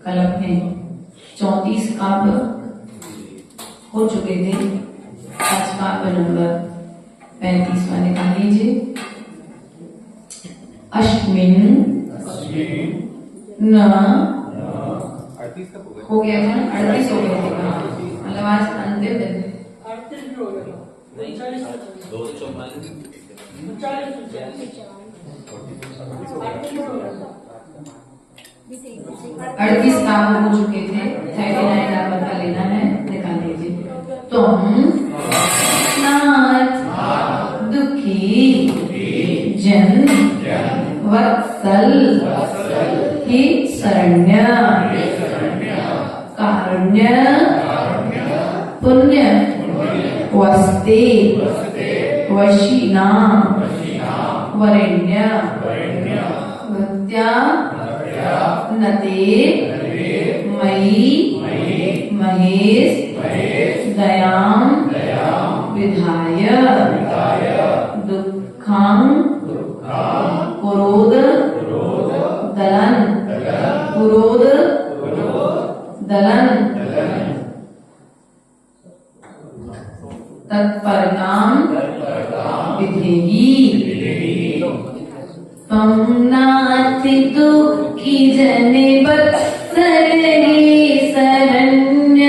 कल अपने 34 काव्य हो चुके थे। आज काव्य नंबर 35 निकाल लीजिए। अश्विन न हो गया था, 38 हो गया था, मतलब आज अंतिम दिन। अड़तीस काम हो चुके थे, 39 नंबर का लेना है, निकाल लीजिए। तुम नाथ दुखी जन वत्सल ही शरण्य कारुण्य पुण्य वस्ते वशीना वरेण्य भक्त्या नते मयि महेश दयां विधाय दुःखं पुरोद दलन पुरोद दलन तत्परतां विधेहि। त्वं नाथ दुःखी जने वत्सले शरण्य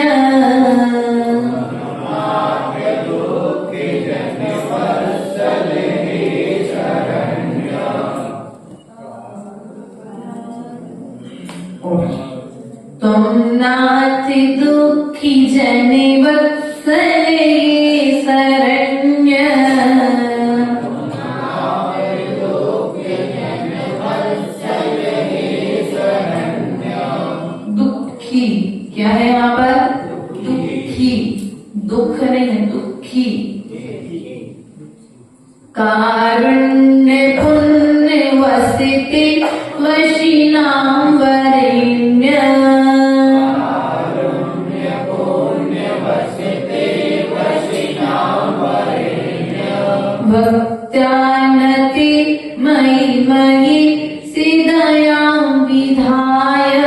त्वं नाथ दुःखी जने वत्सले शरण्य दुखी क्या है यहाँ पर? दुखी, दुख नहीं है, दुखी। कारुण्य पुण्य वसते वशीनां वरेण्य भक्त्यानति मयि मयि सिदयां विधाय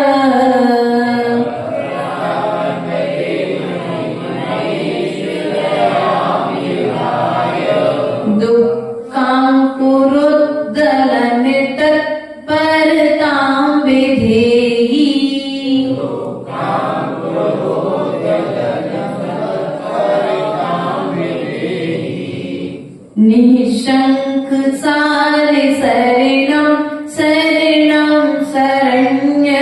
दुःखं पुरोद्दलन तत्परतां विधेहि। निःशंक सारे शरणं शरणं शरण्य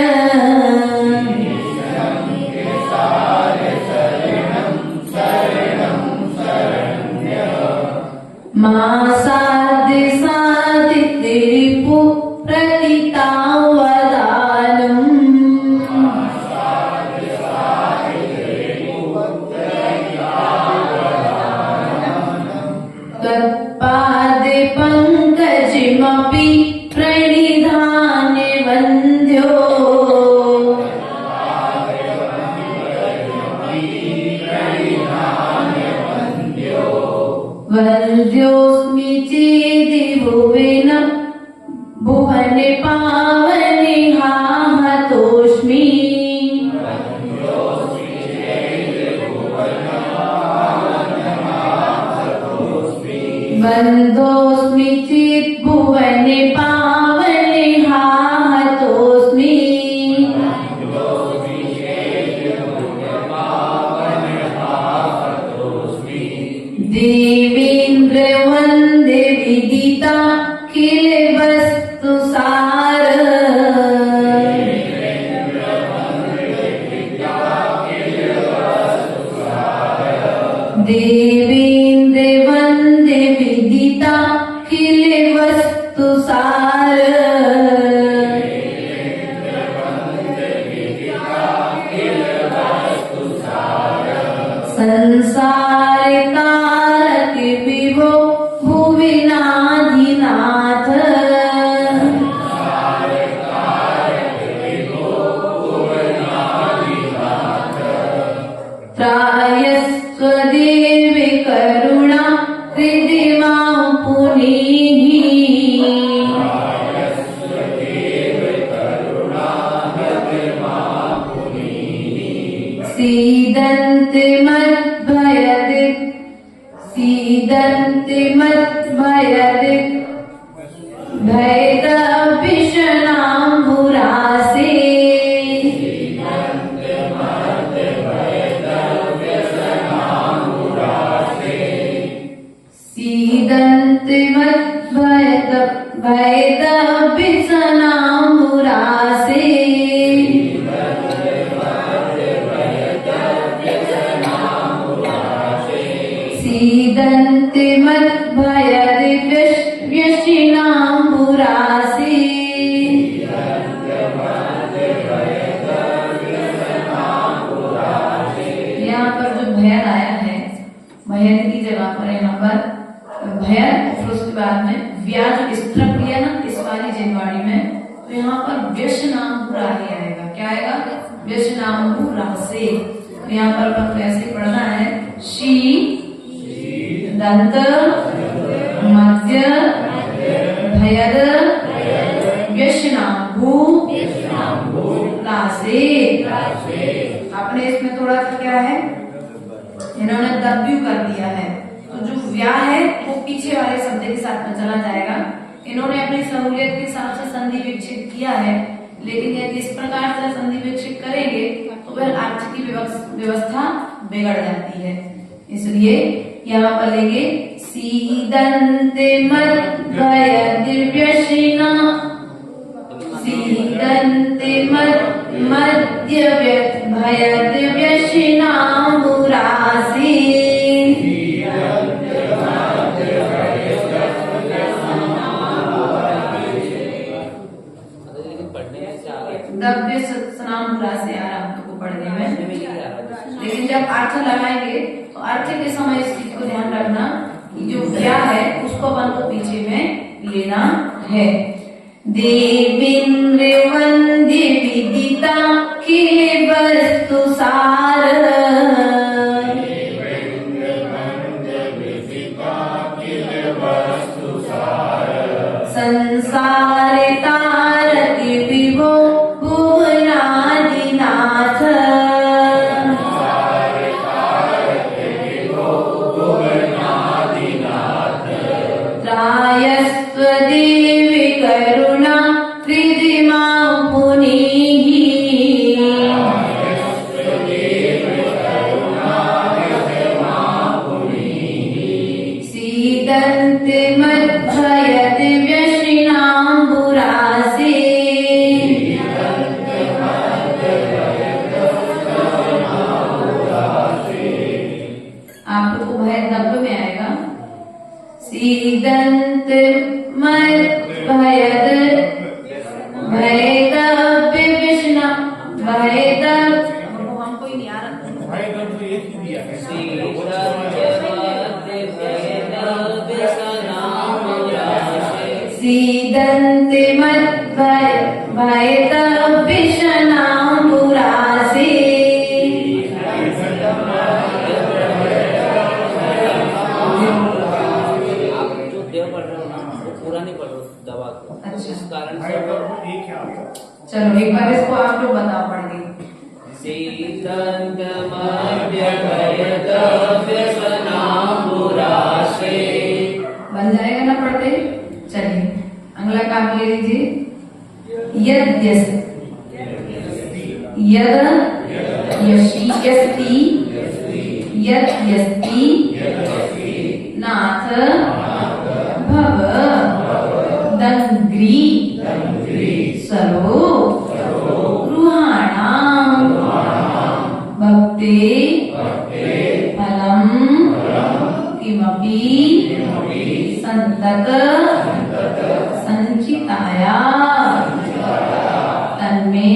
मां साधि साधि त्रिपु प्रतितां वदानम् तत्पादे पंकजमपि प्रणिधाने वन्द्यो वन्द्योऽस्मि चेदि भुवन भुवने पावने हाहतोऽस्मि बन्धोऽस्मि चेत् भुवने पावने हाहतोऽस्मि देवेन्द्र वन्दे विदिता किल वस्तु सार देवेन्द्र वन्दे विदिता किल वस्तु सार संसारे तारक विभो भुविनाधिनाथ त्रायस्त्वदेव करुणा हृदि मां पुनीः सीदन्ति मद्भयदिक् सीदन्ति मद्भयदिक् भयदभिषणाम्बुरासे सीदन्ति भयदभिषणाम्बुरासे सीदन्ति मद्भयदिव्यशिनाम्बुरासे यहाँ पर जो भयद आया है, भयद की जगह पर यहाँ पर भयद, फिर उसके बाद में व्याज स्त्रप लिया ना इस वाली जेनवाड़ी में, तो यहाँ पर व्यशनाम्बुरा ही आएगा। क्या आएगा? व्यशनाम्बुरासे। तो यहाँ पर अपन को ऐसे पढ़ना है, शी दंत मध्य भयद व्यशनाम्बु लासे। आपने इसमें थोड़ा सा क्या है, इन्होंने दब्यू कर दिया है, तो जो व्या है वो पीछे वाले शब्द के साथ में चला जाएगा। इन्होंने अपनी सहूलियत के हिसाब से संधि विच्छेद किया है, लेकिन यदि इस प्रकार से संधि विच्छेद करेंगे तो वह अर्थ की व्यवस्था बिगड़ जाती है। इसलिए यहाँ पर लेंगे सीदन्ते मद्भयदिव्यशिना, सीदन्ते मद्भयदिव्यशिनाम्बुरासे। दव्यशनाम्बुरासे आ रहा आपको पढ़ने में, लेकिन जब अर्थ लगाएंगे तो अर्थ के समय इस चीज को ध्यान रखना कि जो व्या है उसको अपन को पीछे में लेना है। देवीन्द्र वंद्य विदिता किल वस्तु सार, संसारे तारक विभो भुवनाधिनाथ, त्रायस्त्वदेव करुणा हृदि मां पुनीः सीदन्ति मद्भयदिव्यशिनाम्बुरासे। आप लोग को भय दब्ब में आएगा, सीदन्ति मद्भयद भयदव्यशिना भयद, हमको ही नहीं आ रहा, सीदन्ति मद्भयदव्यशिनाम्बुरासे। चलो एक बार इसको आप लोग बताओ पढ़ के। बन जाएगा ना पढ़ते? चलिए अगला काम ले लीजिए, यद यद यशी यस्ति यद यस्ति नाथ भव दंग्री सरो रुहाणां भक्ते फलम किमपि संतत संचिताया तन्मे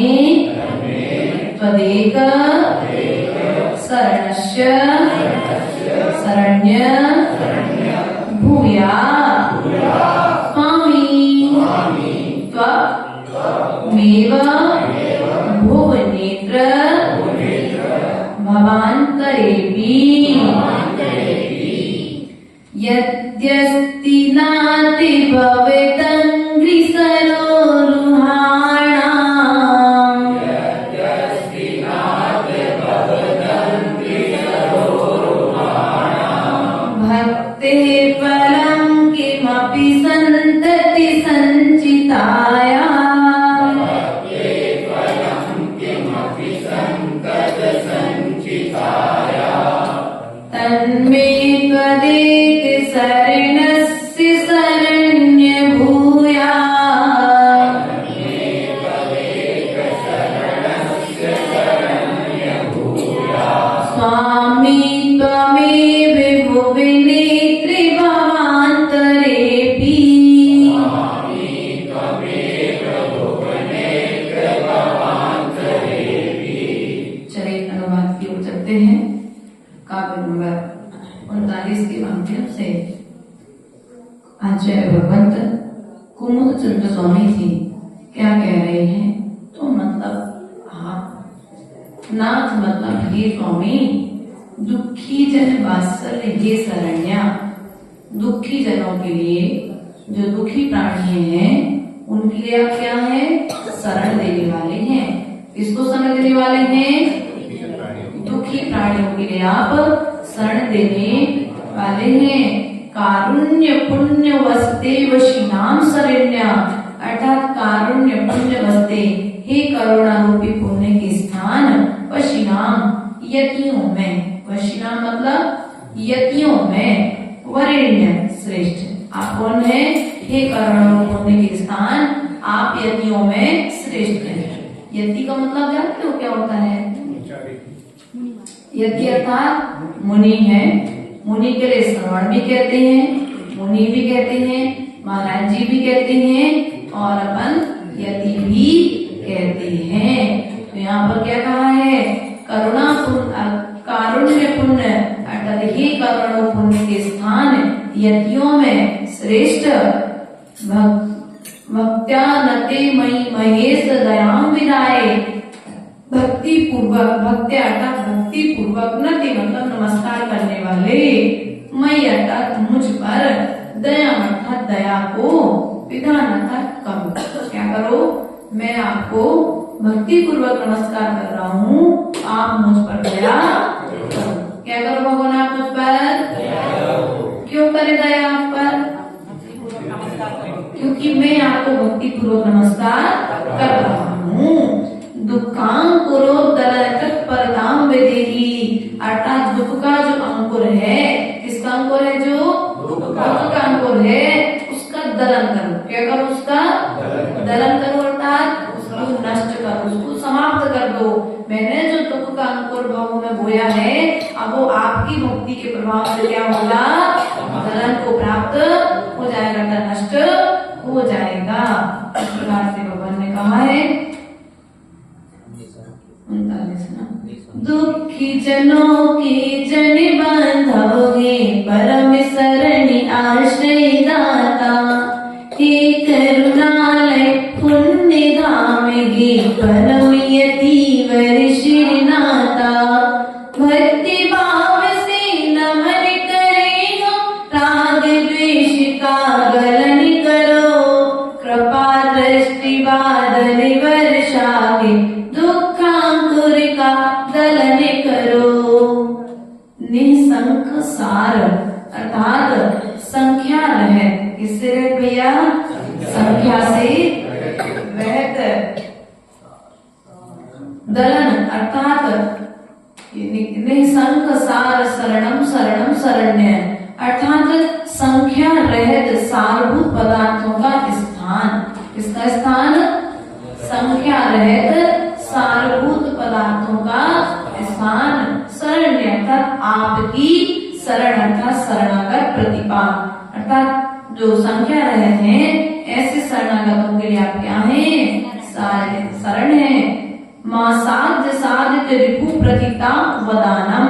त्वदेक शरणस्य शरण्य भूया स्वामी त्वमेव भुवनेत्र भवान्तरेऽपि यद्यस्ति नाति भवेदङ्घ्रिसरोरुहाणाम् भक्तेः फलं किमपि सन्तति सञ्चिताया तन्मे त्वदेक शरणस्य शरण्य भूया स्वामी त्वमेव भुवनेत्रि भवान्तरेऽपि चलिए अनुवाद की ओर चलते हैं। काव्य नंबर 39 के माध्यम से आचार्य भगवंत कुमुद चंद्र स्वामी जी क्या कह रहे हैं? तो मतलब आप नाथ मतलब हे स्वामी, दुखी जन वात्सल्य हे शरण्या, दुखी जनों के लिए, जो दुखी प्राणी हैं उनके लिए आप क्या है? शरण देने वाले हैं। किसको शरण देने वाले हैं? दुखी प्राणियों के लिए आप शरण देने वाले हैं। कारुण्य पुण्य वसते वशीनाम शरण्या, अर्थात कारुण्य पुण्य वसते, हे करुणा रूपी पुण्य के स्थान वशीनाम यतियों में, वशीनाम मतलब यतियों में वरेण्य श्रेष्ठ आप कौन है? हे करुणा रूपी पुण्य के स्थान आप यतियों में श्रेष्ठ हैं। यति का मतलब जानते हो क्या होता है? यति अर्थात मुनि है। मुनि के लिए श्रवण भी कहते हैं, मुनि भी कहते हैं, महाराज जी भी कहते हैं और अपन यति भी कहते हैं। तो यहाँ पर क्या कहा है? करुणा कारुण्य पुण्य अर्थात हे करुणा पुण्य के स्थान यतियों में श्रेष्ठ भक्त्यानते मयि महेश दयाम विदाय, भक्ति पूर्वक, भक्ति अर्थात भक्ति पूर्वक, नति मतलब नमस्कार करने वाले, मई अर्थात मुझ पर, दया अर्थात दया को, विधान अर्थात करो, क्या करो? मैं आपको भक्ति पूर्वक नमस्कार कर रहा हूँ, आप मुझ पर दया करो। क्या करो भगवान? आप मुझ पर क्यों करे दया आप पर? क्योंकि मैं आपको भक्ति पूर्वक नमस्कार कर रहा हूँ। दुखांकुरो दलनकृत परदाम विदेही, अर्थात दुख का जो अंकुर है, किसका अंकुर है? जो दुख का अंकुर है उसका दलन करो। क्या करो? उसका दलन करो अर्थात उसको नष्ट करो, उसको समाप्त कर दो। मैंने जो दुख का अंकुर भाव में बोया है, अब वो आपकी भक्ति के प्रभाव से क्या होगा? दलन को प्राप्त हो जाएगा, नष्ट हो जाएगा। इस प्रकार से भगवान ने कहा है। 39 दुखी जनों के जन बांधव हे परम शरणि आश्रय दाता, हे करुणालय पुण्य धाम गे परम यतिवर श्रीनाथा, भक्ति भाव से नमन करे हो, राग द्वेष का गलन करो, कृपा दृष्टि बादल वर्षा के, दुखांकुर का दलन करो। निसंख सार अर्थात संख्या रहित, किससे रहित भैया? संख्या से रहित। दलन अर्थात निसंख सार शरणम शरणम शरण्य, अर्थात संख्या रहित सारभूत पदार्थों का स्थान। किसका स्थान? संख्या रहित सारभूत पदार्थों का स्थान। शरण्य अर्थात आपकी शरण अर्थात शरणागत प्रतिपा, अर्थात जो संख्या रहित हैं ऐसे शरणागतों के लिए आप क्या हैं? शरण है। मां साध्य साधित रिपु प्रतिता वदानम,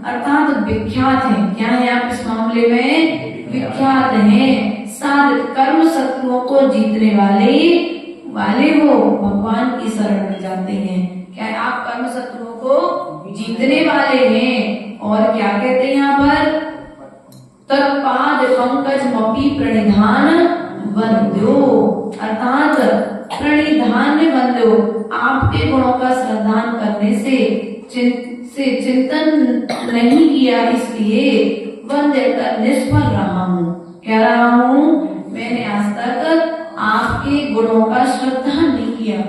अर्थात विख्यात हैं। क्या है आप इस मामले में? विख्यात हैं। साध कर्म शत्रुओं को जीतने वाले वो भगवान की शरण में जाते हैं। क्या है? आप कर्म शत्रुओं को जीतने वाले हैं। और क्या कहते हैं यहाँ पर? तत्पाद पंकज मपी प्रणिधान वंद्यो, अर्थात प्रणिधान वंद्यो, आपके गुणों का श्रद्धान करने से चिंतन नहीं किया, इसलिए वंद्य कर निष्फल रहा हूँ। क्या रहा हूँ? मैंने आज तक आपके गुणों का श्रद्धा नहीं किया।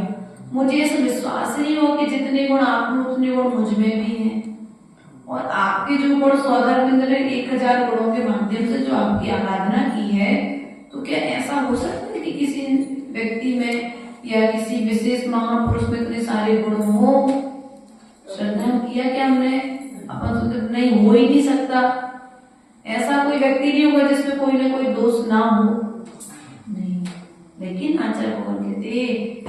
मुझे ऐसा विश्वास नहीं हो कि जितने गुण आप में उतने गुण मुझ में भी हैं। और आपके जो गुण सौधर्मेंद्र ने 1000 गुणों के माध्यम से जो आपकी आराधना की है, तो क्या ऐसा हो सकता है कि किसी व्यक्ति में या किसी विशेष महापुरुष में इतने सारे गुण हो? श्रद्धा किया क्या हमने? अपन तो नहीं, हो ही नहीं सकता। ऐसा कोई व्यक्ति नहीं होगा जिसमें कोई ना कोई दोष ना हो, नहीं। लेकिन आचार्य भगवान कहते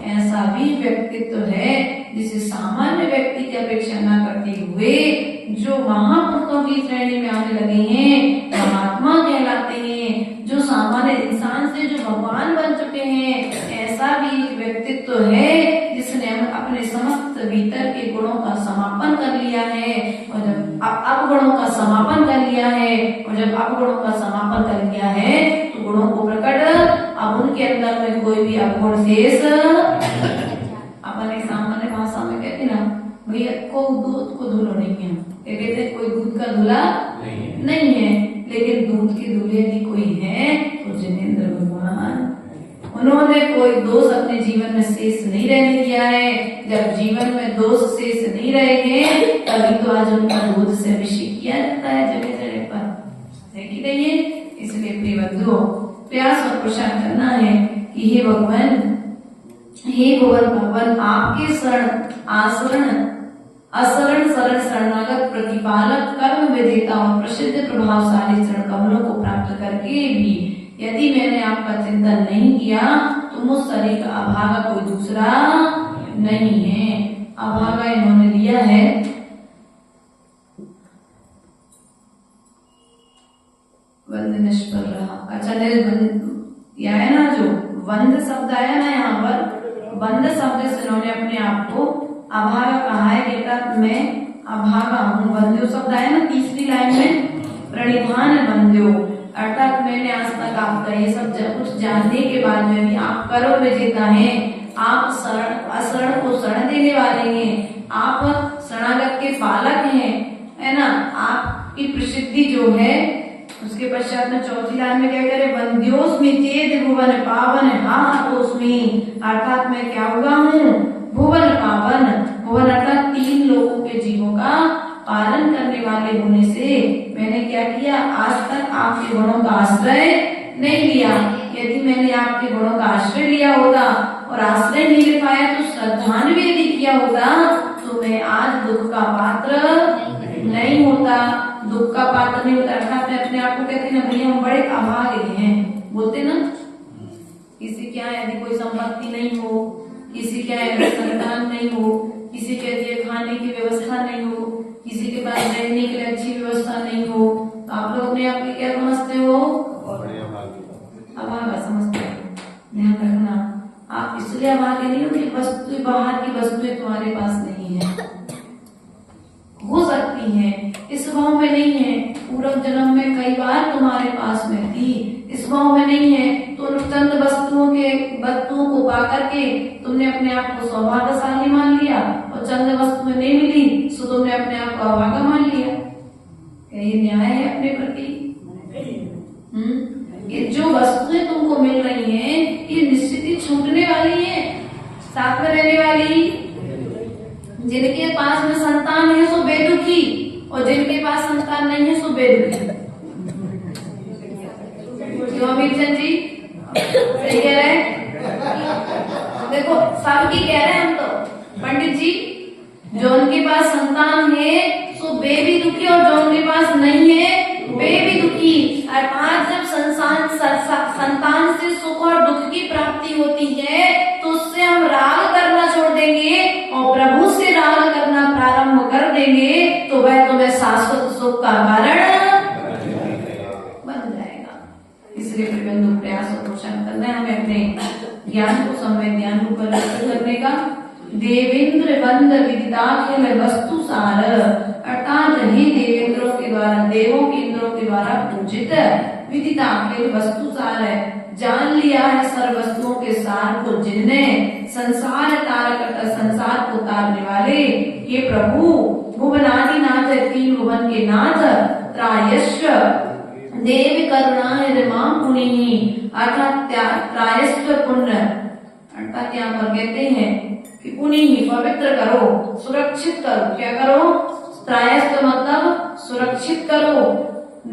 ऐसा भी व्यक्तित्व है जिसे सामान्य व्यक्ति की अपेक्षा न करते हुए जो महापुरुषों की श्रेणी में आने लगे हैं, महात्मा कहलाते हैं, जो सामान्य इंसान से जो भगवान बन चुके हैं। ऐसा भी व्यक्तित्व है जिसने अपने समस्त भीतर के गुणों का समापन कर लिया है। और जब अवगुणों का समापन कर लिया है, और जब अवगुणों का समापन कर लिया है तो गुणों को प्रकट, अब उनके अंदर में कोई भी अवगुण शेष, अपन एक सामान्य भाषा में कहते ना, भैया को दूध को धुलो नहीं है, कहते हैं कोई दूध का धुला नहीं है। लेकिन दूध के दूल्हे भी कोई है तो जिनेंद्र भगवान, उन्होंने कोई दोष अपने जीवन में शेष नहीं रहने दिया है। जब जीवन में दोष शेष नहीं रहेंगे तभी तो आज उनका दूध से अभिषेक किया जाता है जगह जगह पर, है कि नहीं है? इसलिए प्रिय बंधुओं, प्रयास और प्रसाद करना है कि हे भगवान, हे भुवन भगवान, आपके शरण आशरण असरण सरल शरणागत प्रतिपालक कर्म विजेता और प्रसिद्ध प्रभावशाली चरण कमलों को प्राप्त करके भी यदि मैंने आपका चिंतन नहीं किया तो मुझ शरीर का अभागा कोई दूसरा नहीं है। अभागा इन्होंने लिया है वंद निष्फल रहा। अच्छा, यह है ना जो वंद शब्द आया ना यहाँ पर, वंद शब्द से इन्होंने अपने आप को अभागा कहा है। कहता मैं अभागा हूँ। वंद्यो शब्द आया ना तीसरी लाइन में, प्रणिधान वंद्यो, अर्थात मैंने आज तक आपका ये सब कुछ जानने के बाद में भी आप कर्म विजेता हैं, आप अशरण को शरण देने वाले हैं, आप शरणागत के पालक हैं, है ना। आपकी प्रसिद्धि जो है उसके पश्चात में चौथी लाइन में क्या करे, वंद्योस्मि चेद भुवन पावन हातोस्मि, अर्थात मैं क्या हुआ हूँ, भुवन पावन। भुवन अर्थात 3 लोगों के जीवों का पालन करने वाले होने से मैंने क्या किया, आज तक आपके गुणों का आश्रय नहीं लिया। यदि मैंने आपके गुणों का आश्रय लिया होता और आश्रय नहीं ले पाया तो श्रद्धान्वित यदि किया होता तो मैं आज दुख का पात्र नहीं होता, दुख का पात्र नहीं होता। अर्थात मैं अपने आप को कहती ना, भैया हम बड़े अभागे हैं, बोलते ना। किसी के यहाँ यदि कोई संपत्ति नहीं हो, किसी के यहाँ संतान नहीं हो, किसी के लिए खाने की व्यवस्था नहीं हो, किसी के पास रहने के लिए अच्छी व्यवस्था नहीं हो, तो आप लोग अपने आप क्या समझते हो, अभागा समझते हो। ध्यान रखना, आप इसलिए अभागे नहीं हो कि वस्तु बाहर की वस्तुएं तुम्हारे पास नहीं है, हो सकती है, इस भाव में नहीं है, पूर्व जन्म में कई बार तुम्हारे पास में थी, इस भाव में नहीं है, तो चंद वस्तुओं को पा करके तुमने अपने आप को सौभाग्यशाली मान लिया और चंद वस्तुएं नहीं मिली सो तुमने अपने आप को अभागा मान लिया। क्या ये न्याय है अपने प्रति? ये जो वस्तुएं तुमको मिल रही हैं ये निश्चित ही छूटने वाली है, साथ में रहने वाली। जिनके पास में संतान है सो बेदुखी, और जिनके पास संतान नहीं है सो बेदुखी। क्यों अमीर चंद जी सही कह रहे हैं? देखो सबकी कह रहे हैं हम तो, पंडित जी, जो उनके पास संतान है सो बे भी दुखी, और जो उनके पास नहीं है बे भी दुखी। अर्थात जब संतान से सुख और दुख की प्राप्ति होती है तो उससे हम राग करना छोड़ देंगे और प्रभु से राग करना प्रारंभ कर देंगे तो वह तुम्हें शाश्वत सुख का कारण ज्ञान को सम्यक ज्ञान को परिवर्तित करने का। देवेंद्र वंद विदिताखिल वस्तु सार, अर्थात ही देवेंद्रों के द्वारा, देवों के इंद्रों के द्वारा पूजित विदिताखिल वस्तु सार है, जान लिया है सर्व वस्तुओं के सार को, जिनने संसार तारक संसार को तारने वाले ये प्रभु भुवनादि नाथ है, तीन भुवन के नाथ, त्रायश्च देव करुणा है माम पुनि, अर्थात त्रायश्च पुण्य, अर्थात यहाँ पर कहते हैं कि पुनि पवित्र करो, सुरक्षित करो, क्या करो, त्रायश्च मतलब सुरक्षित करो,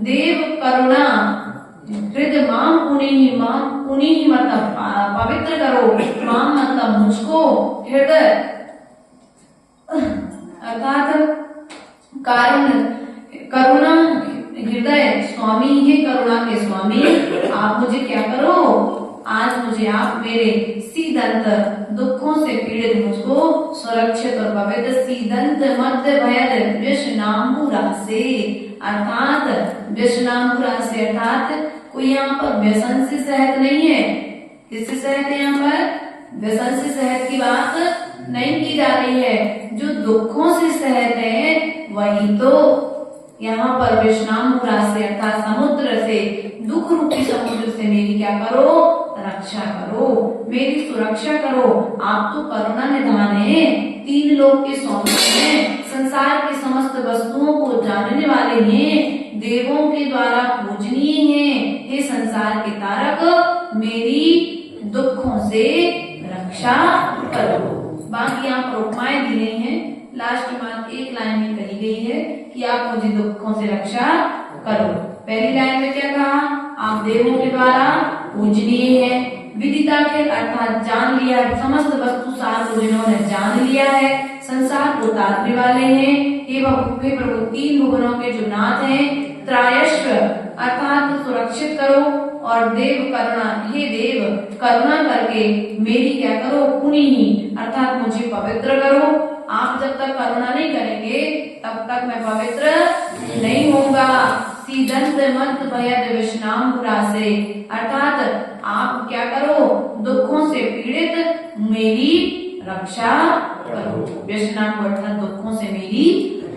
देव करुणा हृदय माम पुनि मतलब पवित्र करो, माम मतलब मुझको, हृदय अर्थात कारण करुणा हृदय, स्वामी है करुणा के स्वामी, आप मुझे क्या करो, आज मुझे आप मेरे सीदंत दुखों से पीड़ित मुझको सुरक्षित और पवित्र, सीदंत मध्य भयद व्यसनाम्बुरा से, अर्थात व्यसनाम्बुरा से, अर्थात कोई यहाँ पर व्यसन से सहत नहीं है, किससे सहत है, यहाँ पर व्यसन से सहत की बात नहीं की जा रही है, जो दुखों से सहत है वही तो यहाँ पर व्यसनाम्बुरा से, अर्थात समुद्र से, दुख रूपी समुद्र से मेरी क्या करो, रक्षा करो, मेरी सुरक्षा करो। आप तो करुणा निधान है, तीन लोक के स्वामी हैं, संसार के समस्त वस्तुओं को जानने वाले हैं, देवों के द्वारा पूजनीय हैं, हे संसार के तारक मेरी दुखों से रक्षा करो। बाकी यहाँ पर उपमाएं दी गई हैं, लास्ट में एक लाइन में कही गई है कि आप मुझे दुखों से रक्षा करो। पहली लाइन में क्या कहा, आप देवों के द्वारा पूजनीय है, विदिता के अर्थात जान लिया है, समस्त वस्तु सार को जिन्होंने जान लिया है, संसार को तारने वाले हैं, हे प्रभु तीन भुवनों के जो नाथ हैं, त्रायश्व अर्थात सुरक्षित करो, और देव करुणा, हे देव करुणा करके मेरी क्या करो, पुनि अर्थात मुझे पवित्र करो। आप जब तक करुणा नहीं करेंगे तब तक मैं पवित्र नहीं होऊंगा। सीदंत मत भयद विष्णाम्बुरा से, अर्थात आप क्या करो, दुखों से पीड़ित मेरी रक्षा करो, विष्णाम्बुर अर्थात दुखों से मेरी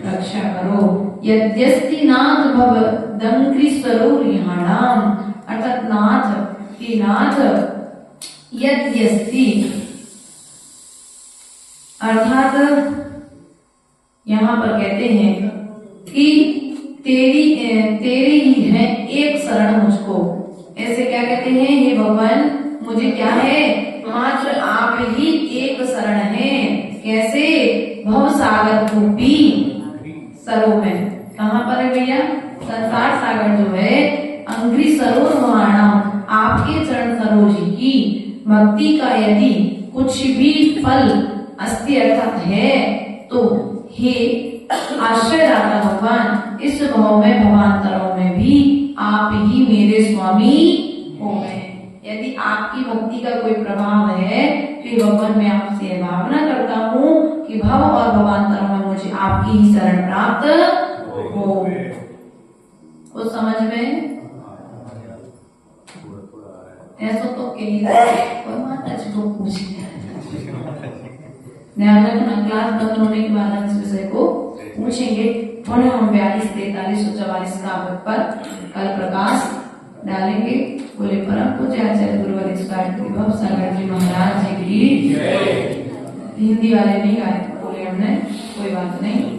रक्षा करो। यद्यस्ति नाथ भव दंग्री स्वरूरिहाणाम, अर्थात नाथ की नाथ, यद्यस्ति अर्थात यहाँ पर कहते हैं कि तेरी ही है एक शरण मुझको, ऐसे क्या कहते हैं, हे भगवान मुझे क्या है, मात्र आप ही एक शरण है। कैसे, भव सागर रूपी सरो में, कहाँ पर है भैया, संसार सागर जो है, अंग्री सरोर महाणाम आपके चरण सरोज की भक्ति का यदि कुछ भी फल अस्ति अर्थात है, तो हे आश्रयदाता भगवान इस भाव में भवांतरों में भी आप ही मेरे स्वामी हो गए। यदि आपकी भक्ति का कोई प्रभाव है तो भगवान मैं आपसे यह भावना करता हूँ कि भव और भवांतरों में मुझे आपकी ही शरण प्राप्त हो। कुछ समझ में ऐसा तो कोई माता जी को पूछे, ध्यान रखना क्लास बंद होने के बाद हम इस विषय को पूछेंगे। पुनः हम 42, 43 और 44 का पर कल प्रकाश डालेंगे। बोले परम पूज्य आचार्य गुरु विभव सागर जी महाराज जी की। हिंदी वाले नहीं आए बोले हमने, कोई बात नहीं।